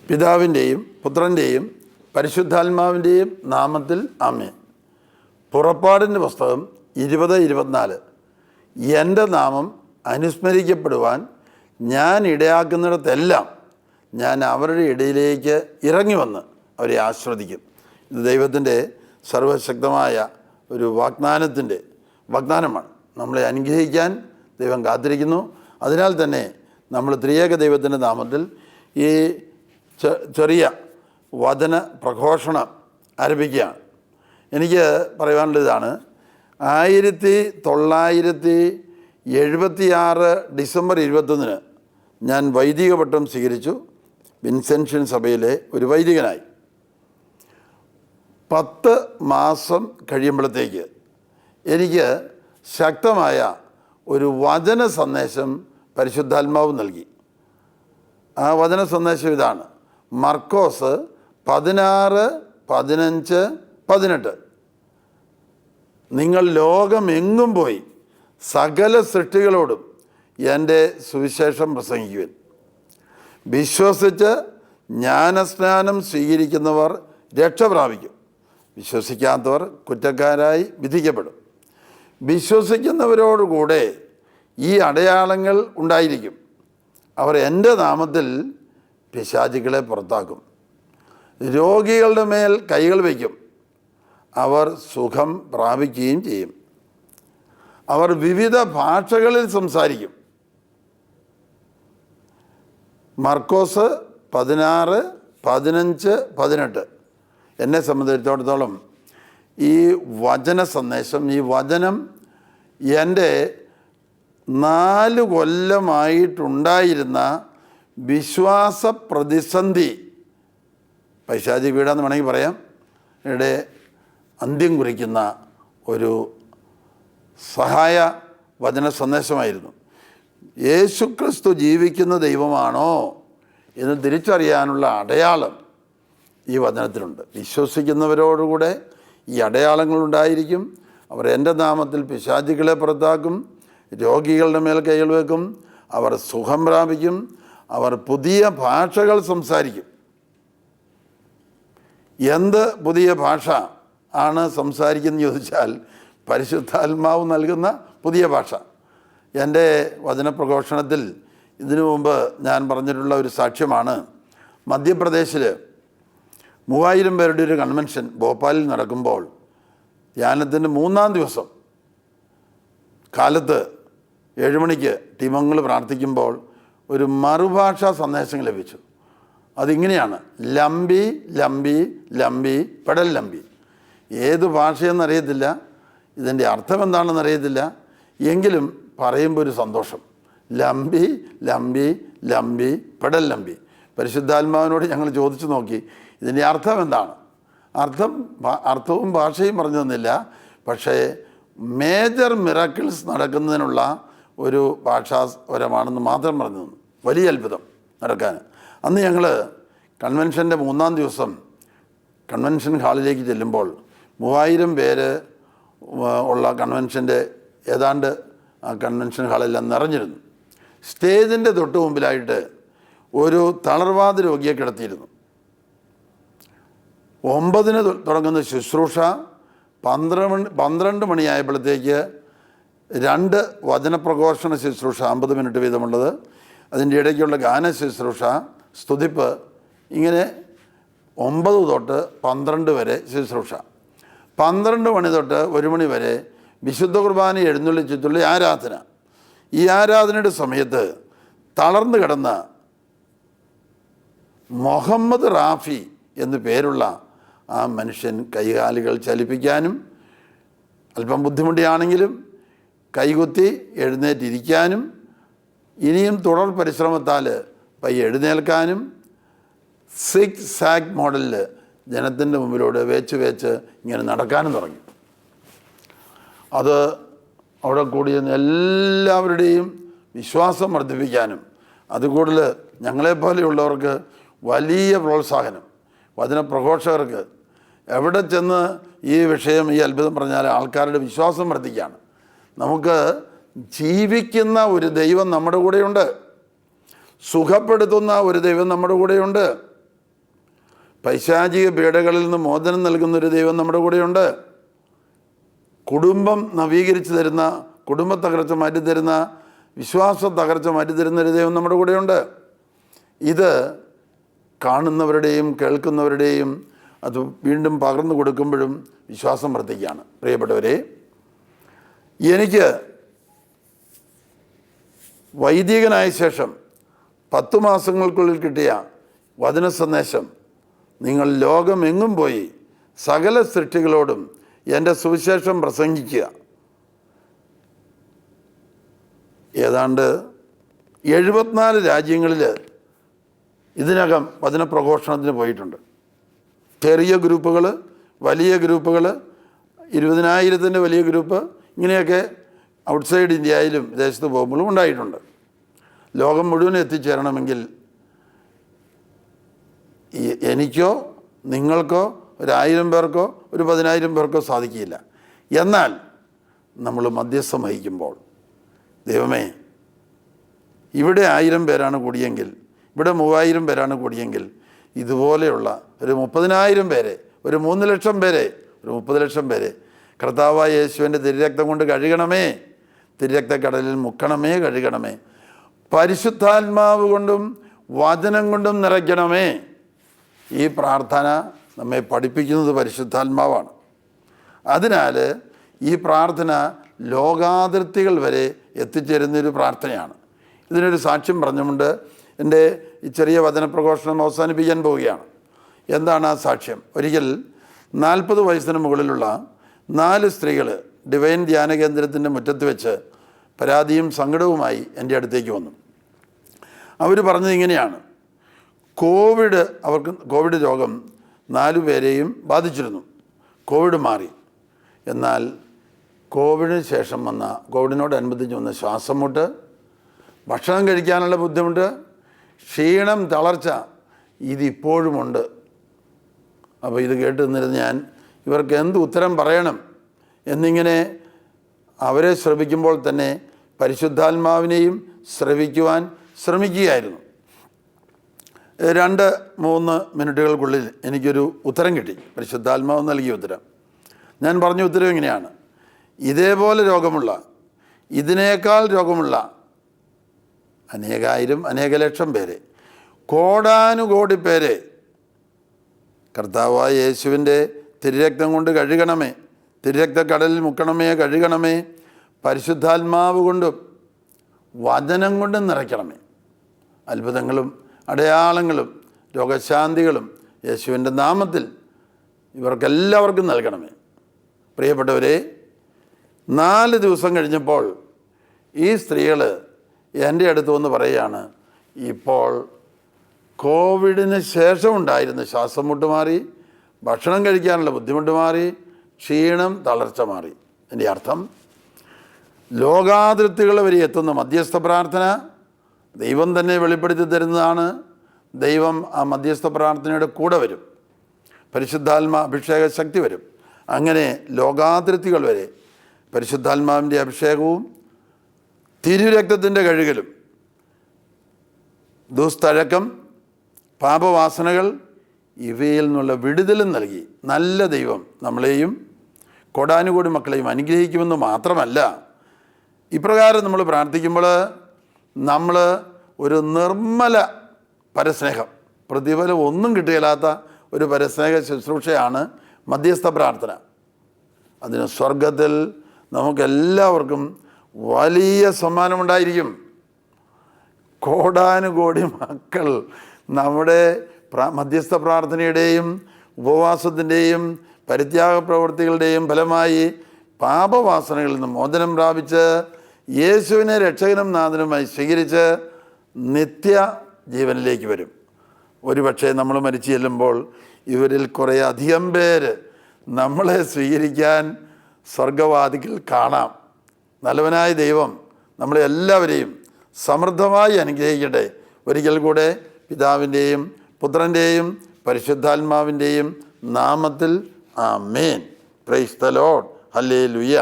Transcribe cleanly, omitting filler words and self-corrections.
പിതാവിൻ്റെയും പുത്രൻ്റെയും പരിശുദ്ധാത്മാവിൻ്റെയും നാമത്തിൽ ആമേൻ. പുറപ്പാടിൻ്റെ പുസ്തകം 20:24. എൻ്റെ നാമം അനുസ്മരിക്കപ്പെടുവാൻ ഞാൻ ഇടയാക്കുന്നിടത്തെല്ലാം ഞാൻ അവരുടെ ഇടയിലേക്ക് ഇറങ്ങി വന്ന് അവരെ ആസ്വദിക്കും. ഇത് ദൈവത്തിൻ്റെ സർവശക്തമായ ഒരു വാഗ്ദാനമാണ്. നമ്മളെ അനുഗ്രഹിക്കാൻ ദൈവം കാത്തിരിക്കുന്നു. അതിനാൽ തന്നെ നമ്മൾ ത്രിയേക ദൈവത്തിൻ്റെ നാമത്തിൽ ഈ ചെറിയ വചന പ്രഘോഷണം ആരംഭിക്കുകയാണ്. എനിക്ക് പറയാനുള്ളത് ഇതാണ്. 1976 ഡിസംബർ 21 ഞാൻ വൈദിക പട്ടം സ്വീകരിച്ചു. വിൻസെൻഷ്യൻ സഭയിലെ ഒരു വൈദികനായി 10 മാസം കഴിയുമ്പോഴത്തേക്ക് എനിക്ക് ശക്തമായ ഒരു വചന സന്ദേശം പരിശുദ്ധാത്മാവ് നൽകി. ആ വചന സന്ദേശം ഇതാണ്: മർക്കോസ് 16:15-18. നിങ്ങൾ ലോകമെങ്ങും പോയി സകല സൃഷ്ടികളോടും എൻ്റെ സുവിശേഷം പ്രസംഗിക്കുവിൻ. വിശ്വസിച്ച് ജ്ഞാനസ്നാനം സ്വീകരിക്കുന്നവർ രക്ഷ പ്രാപിക്കും, വിശ്വസിക്കാത്തവർ കുറ്റക്കാരായി വിധിക്കപ്പെടും. വിശ്വസിക്കുന്നവരോടുകൂടെ ഈ അടയാളങ്ങൾ ഉണ്ടായിരിക്കും. അവർ എൻ്റെ നാമത്തിൽ പിശാചുക്കളെ പുറത്താക്കും, രോഗികളുടെ മേൽ കൈകൾ വയ്ക്കും, അവർ സുഖം പ്രാപിക്കുകയും ചെയ്യും. അവർ വിവിധ ഭാഷകളിൽ സംസാരിക്കും. മർക്കോസ് 16:15-18. എന്നെ സംബന്ധിച്ചിടത്തോളം ഈ വചന സന്ദേശം, ഈ വചനം എൻ്റെ 4 കൊല്ലമായിട്ടുണ്ടായിരുന്ന വിശ്വാസ പ്രതിസന്ധി, പൈശാചിക പീഡാന്ന് വേണമെങ്കിൽ പറയാം, ഇവിടെ അന്ത്യം കുറിക്കുന്ന ഒരു സഹായ വചന സന്ദേശമായിരുന്നു. യേശുക്രിസ്തു ജീവിക്കുന്ന ദൈവമാണോ എന്ന് തിരിച്ചറിയാനുള്ള അടയാളം ഈ വചനത്തിലുണ്ട്. വിശ്വസിക്കുന്നവരോടുകൂടെ ഈ അടയാളങ്ങളുണ്ടായിരിക്കും. അവർ എൻ്റെ നാമത്തിൽ പിശാചുക്കളെ പുറത്താക്കും, രോഗികളുടെ മേൽ കൈകൾ വെക്കും, അവർ സുഖം പ്രാപിക്കും, അവർ പുതിയ ഭാഷകൾ സംസാരിക്കും. എന്ത് പുതിയ ഭാഷ ആണ് സംസാരിക്കുന്നത് ചോദിച്ചാൽ, പരിശുദ്ധാത്മാവ് നൽകുന്ന പുതിയ ഭാഷ. എൻ്റെ വചനപ്രഘോഷണത്തിൽ ഇതിനു മുമ്പ് ഞാൻ പറഞ്ഞിട്ടുള്ള ഒരു സാക്ഷ്യമാണ്. മധ്യപ്രദേശിൽ 3000 പേരുടെ ഒരു കൺവെൻഷൻ ഭോപ്പാലിൽ നടക്കുമ്പോൾ ധ്യാനത്തിൻ്റെ 3-ാം ദിവസം കാലത്ത് 7 മണിക്ക് ടീമംഗൾ പ്രാർത്ഥിക്കുമ്പോൾ ഒരു മറുഭാഷാ സന്ദേശം ലഭിച്ചു. അതിങ്ങനെയാണ്: ലംബി ലംബി ലംബി പെടൽ ലംബി. ഏത് ഭാഷയെന്നറിയത്തില്ല, ഇതിൻ്റെ അർത്ഥം എന്താണെന്നറിയത്തില്ല, എങ്കിലും പറയുമ്പോൾ ഒരു സന്തോഷം. ലംബി ലംബി ലംബി പെടൽ ലംബി. പരിശുദ്ധാത്മാവിനോട് ഞങ്ങൾ ചോദിച്ചു നോക്കി, ഇതിൻ്റെ അർത്ഥം എന്താണ്? അർത്ഥവും ഭാഷയും പറഞ്ഞു തന്നില്ല. പക്ഷേ മേജർ മിറാക്കിൾസ് നടക്കുന്നതിനുള്ള ഒരു ഭാഷാപരമാണെന്ന് മാത്രം പറഞ്ഞു തന്നു. വലിയ അത്ഭുതം നടക്കാൻ. അന്ന് ഞങ്ങൾ കൺവെൻഷൻ്റെ 3-ാം ദിവസം കൺവെൻഷൻ ഹാളിലേക്ക് ചെല്ലുമ്പോൾ 3000 പേര് ഉള്ള കൺവെൻഷൻ്റെ ഏതാണ്ട് ആ കൺവെൻഷൻ ഹാളെല്ലാം നിറഞ്ഞിരുന്നു. സ്റ്റേജിൻ്റെ തൊട്ട് മുമ്പിലായിട്ട് ഒരു തളർവാദ രോഗിയെ കിടത്തിയിരുന്നു. 9-ന് തുടങ്ങുന്ന ശുശ്രൂഷ 12 മണിയായപ്പോഴത്തേക്ക് 2 വചനപ്രഘോഷണ ശുശ്രൂഷ 50 മിനിറ്റ് വീതമുള്ളത്, അതിൻ്റെ ഇടയ്ക്കുള്ള ഗാന ശുശ്രൂഷ, സ്തുതിപ്പ്, ഇങ്ങനെ 9 തൊട്ട് 12 വരെ ശുശ്രൂഷ. 12 മണി തൊട്ട് 1 മണി വരെ വിശുദ്ധ കുർബാന എഴുന്നള്ളിച്ചിട്ടുള്ള ആരാധന. ഈ ആരാധനയുടെ സമയത്ത് തളർന്നു കിടന്ന മുഹമ്മദ് റാഫി എന്നു പേരുള്ള ആ മനുഷ്യൻ കൈകാലുകൾ ചലിപ്പിക്കാനും അല്പം ബുദ്ധിമുട്ടിയാണെങ്കിലും കൈകുത്തി എഴുന്നേറ്റിരിക്കാനും ഇനിയും തുടർ പരിശ്രമത്താൽ പയ്യെ എഴുന്നേൽക്കാനും 6 സാഗ് മോഡലിൽ ജനത്തിൻ്റെ മുമ്പിലൂടെ വേച്ച് ഇങ്ങനെ നടക്കാനും തുടങ്ങി. അത് അവിടെ കൂടിയിരുന്ന എല്ലാവരുടെയും വിശ്വാസം വർദ്ധിപ്പിക്കാനും അതുകൂടുതൽ ഞങ്ങളെപ്പോലെയുള്ളവർക്ക് വലിയ പ്രോത്സാഹനം, വചനപ്രഘോഷകർക്ക് എവിടെ ചെന്ന് ഈ വിഷയം, ഈ അത്ഭുതം പറഞ്ഞാൽ ആൾക്കാരുടെ വിശ്വാസം വർദ്ധിക്കുകയാണ്. നമുക്ക് ജീവിക്കുന്ന ഒരു ദൈവം നമ്മുടെ കൂടെയുണ്ട്, സുഖപ്പെടുത്തുന്ന ഒരു ദൈവം നമ്മുടെ കൂടെയുണ്ട്. പൈശാചിക പീഡകളിൽ നിന്ന് മോചനം നൽകുന്നൊരു ദൈവം നമ്മുടെ കൂടെയുണ്ട്. കുടുംബം നവീകരിച്ച് തരുന്ന, കുടുംബ തകർച്ച മാറ്റിത്തരുന്ന, വിശ്വാസ തകർച്ച മാറ്റിത്തരുന്നൊരു ദൈവം നമ്മുടെ കൂടെയുണ്ട്. ഇത് കാണുന്നവരുടെയും കേൾക്കുന്നവരുടെയും അത് വീണ്ടും പകർന്നു കൊടുക്കുമ്പോഴും വിശ്വാസം വർദ്ധിക്കുകയാണ്. പ്രിയപ്പെട്ടവരെ, എനിക്ക് വൈദികനായ ശേഷം 10 മാസങ്ങൾക്കുള്ളിൽ കിട്ടിയ വചന സന്ദേശം, നിങ്ങൾ ലോകമെങ്ങും പോയി സകല സൃഷ്ടികളോടും എൻ്റെ സുവിശേഷം പ്രസംഗിക്കുക. ഏതാണ്ട് 74 രാജ്യങ്ങളിൽ ഇതിനകം വചനപ്രഘോഷണത്തിന് പോയിട്ടുണ്ട്. ചെറിയ ഗ്രൂപ്പുകൾ, വലിയ ഗ്രൂപ്പുകൾ, 20,000 വലിയ ഗ്രൂപ്പ്, ഇങ്ങനെയൊക്കെ ഔട്ട്സൈഡ് ഇന്ത്യയിലും വിദേശത്ത് പോകുമ്പോഴും ഉണ്ടായിട്ടുണ്ട്. ലോകം മുഴുവൻ എത്തിച്ചേരണമെങ്കിൽ എനിക്കോ നിങ്ങൾക്കോ 1,000 പേർക്കോ 10,000 പേർക്കോ സാധിക്കില്ല. എന്നാൽ നമ്മൾ മധ്യസ്ഥം വഹിക്കുമ്പോൾ, ദൈവമേ, ഇവിടെ 1000 പേരാണ് കൂടിയെങ്കിൽ, ഇവിടെ 3000 പേരാണ് കൂടിയെങ്കിൽ, ഇതുപോലെയുള്ള ഒരു 30,000 പേരെ, ഒരു 3 ലക്ഷം പേരെ, ഒരു 30 ലക്ഷം പേരെ കർത്താവായ യേശുവിൻ്റെ തിരുരക്തം കൊണ്ട് കഴുകണമേ, തിരുരക്തക്കടലിൽ മുക്കണമേ, കഴുകണമേ, പരിശുദ്ധാത്മാവ് കൊണ്ടും വചനം കൊണ്ടും നിറയ്ക്കണമേ. ഈ പ്രാർത്ഥന നമ്മെ പഠിപ്പിക്കുന്നത് പരിശുദ്ധാത്മാവാണ്. അതിനാൽ ഈ പ്രാർത്ഥന ലോകാതിർത്തികൾ വരെ എത്തിച്ചേരുന്നൊരു പ്രാർത്ഥനയാണ്. ഇതിനൊരു സാക്ഷ്യം പറഞ്ഞുകൊണ്ട് എൻ്റെ ഈ ചെറിയ വചനപ്രഘോഷണം അവസാനിപ്പിക്കാൻ പോവുകയാണ്. എന്താണ് ആ സാക്ഷ്യം? ഒരിക്കൽ 40 വയസ്സിന് മുകളിലുള്ള 4 സ്ത്രീകൾ ഡിവൈൻ ധ്യാന കേന്ദ്രത്തിൻ്റെ മുറ്റത്ത് വെച്ച് പരാതിയും സങ്കടവുമായി എൻ്റെ അടുത്തേക്ക് വന്നു. അവർ പറഞ്ഞത് ഇങ്ങനെയാണ്: കോവിഡ് രോഗം 4 പേരെയും ബാധിച്ചിരുന്നു. കോവിഡ് മാറി. എന്നാൽ കോവിഡിന് ശേഷം വന്ന, കോവിഡിനോടനുബന്ധിച്ച് വന്ന ശ്വാസം മുട്ട്, ഭക്ഷണം കഴിക്കാനുള്ള ബുദ്ധിമുട്ട്, ക്ഷീണം, തളർച്ച ഇതിപ്പോഴുമുണ്ട്. അപ്പോൾ ഇത് കേട്ട് നിന്നിരുന്ന് ഞാൻ ഇവർക്ക് എന്ത് ഉത്തരം പറയണം എന്നിങ്ങനെ അവരെ ശ്രവിക്കുമ്പോൾ തന്നെ പരിശുദ്ധാത്മാവിനെയും ശ്രവിക്കുവാൻ ശ്രമിക്കുകയായിരുന്നു. 2-3 മിനിറ്റുകൾക്കുള്ളിൽ എനിക്കൊരു ഉത്തരം കിട്ടി. പരിശുദ്ധാത്മാവ് നൽകിയ ഉത്തരം. ഞാൻ പറഞ്ഞ ഉത്തരം ഇങ്ങനെയാണ്: ഇതേപോലെ രോഗമുള്ള, ഇതിനേക്കാൾ രോഗമുള്ള അനേകായിരം, അനേക ലക്ഷം പേരെ, കോടാനുകോടി പേരെ കർത്താവായ യേശുവിൻ്റെ തിരുരക്തം കൊണ്ട് കഴുകണമേ, തിരുരക്തക്കടലിൽ മുക്കണമേ, കഴുകണമേ, പരിശുദ്ധാത്മാവ് കൊണ്ടും വചനം കൊണ്ടും നിറയ്ക്കണമേ. അത്ഭുതങ്ങളും അടയാളങ്ങളും രോഗശാന്തികളും യേശുവിൻ്റെ നാമത്തിൽ ഇവർക്കെല്ലാവർക്കും നൽകണമേ. പ്രിയപ്പെട്ടവരെ, 4 ദിവസം കഴിഞ്ഞപ്പോൾ ഈ സ്ത്രീകൾ എൻ്റെ അടുത്ത് വന്ന് പറയുകയാണ്, ഇപ്പോൾ കോവിഡിന് ശേഷം ഉണ്ടായിരുന്ന ശ്വാസം മുട്ട് മാറി, ഭക്ഷണം കഴിക്കാനുള്ള ബുദ്ധിമുട്ട് മാറി, ക്ഷീണം, തളർച്ച മാറി. എൻ്റെ അർത്ഥം, ലോകാതിർത്തികൾ വരെ എത്തുന്ന മധ്യസ്ഥ പ്രാർത്ഥന ദൈവം തന്നെ വെളിപ്പെടുത്തി തരുന്നതാണ്. ദൈവം ആ മധ്യസ്ഥ പ്രാർത്ഥനയുടെ കൂടെ വരും. പരിശുദ്ധാത്മാ അഭിഷേക ശക്തി വരും. അങ്ങനെ ലോകാതിർത്തികൾ വരെ പരിശുദ്ധാത്മാവിൻ്റെ അഭിഷേകവും തിരുരക്തത്തിൻ്റെ കഴുകലും, ദുസ്തഴക്കം, പാപവാസനകൾ ഇവയിൽ നിന്നുള്ള വിടുതലും നൽകി നല്ല ദൈവം നമ്മളെയും കോടാനുകോടി മക്കളെയും അനുഗ്രഹിക്കുമെന്ന് മാത്രമല്ല, ഇപ്രകാരം നമ്മൾ പ്രാർത്ഥിക്കുമ്പോൾ നമ്മൾ ഒരു നിർമ്മല പരസ്നേഹം, പ്രതിഫലം ഒന്നും കിട്ടുകയില്ലാത്ത ഒരു പരസ്നേഹ ശുശ്രൂഷയാണ് മധ്യസ്ഥ പ്രാർത്ഥന. അതിന് സ്വർഗത്തിൽ നമുക്കെല്ലാവർക്കും വലിയ സമ്മാനമുണ്ടായിരിക്കും. കോടാനുകോടി മക്കൾ നമ്മുടെ മധ്യസ്ഥ പ്രാർത്ഥനയുടെയും ഉപവാസത്തിൻ്റെയും പരിത്യാഗ പ്രവൃത്തികളുടെയും ഫലമായി പാപവാസനകളിൽ നിന്ന് മോചനം പ്രാപിച്ച് യേശുവിനെ രക്ഷകനും നാഥനുമായി സ്വീകരിച്ച് നിത്യ ജീവനിലേക്ക് വരും. ഒരുപക്ഷെ നമ്മൾ മരിച്ചു ചെല്ലുമ്പോൾ ഇവരിൽ കുറേ അധികം പേര് നമ്മളെ സ്വീകരിക്കാൻ സ്വർഗവാതിക്കൽ കാണാം. നല്ലവനായ ദൈവം നമ്മളെ എല്ലാവരെയും സമൃദ്ധമായി അനുഗ്രഹിക്കട്ടെ. ഒരിക്കൽ കൂടെ പിതാവിൻ്റെയും പുത്രൻ്റെയും പരിശുദ്ധാത്മാവിൻ്റെയും നാമത്തിൽ ആമേൻ. Praise the lord. ഹല്ലേലൂയ.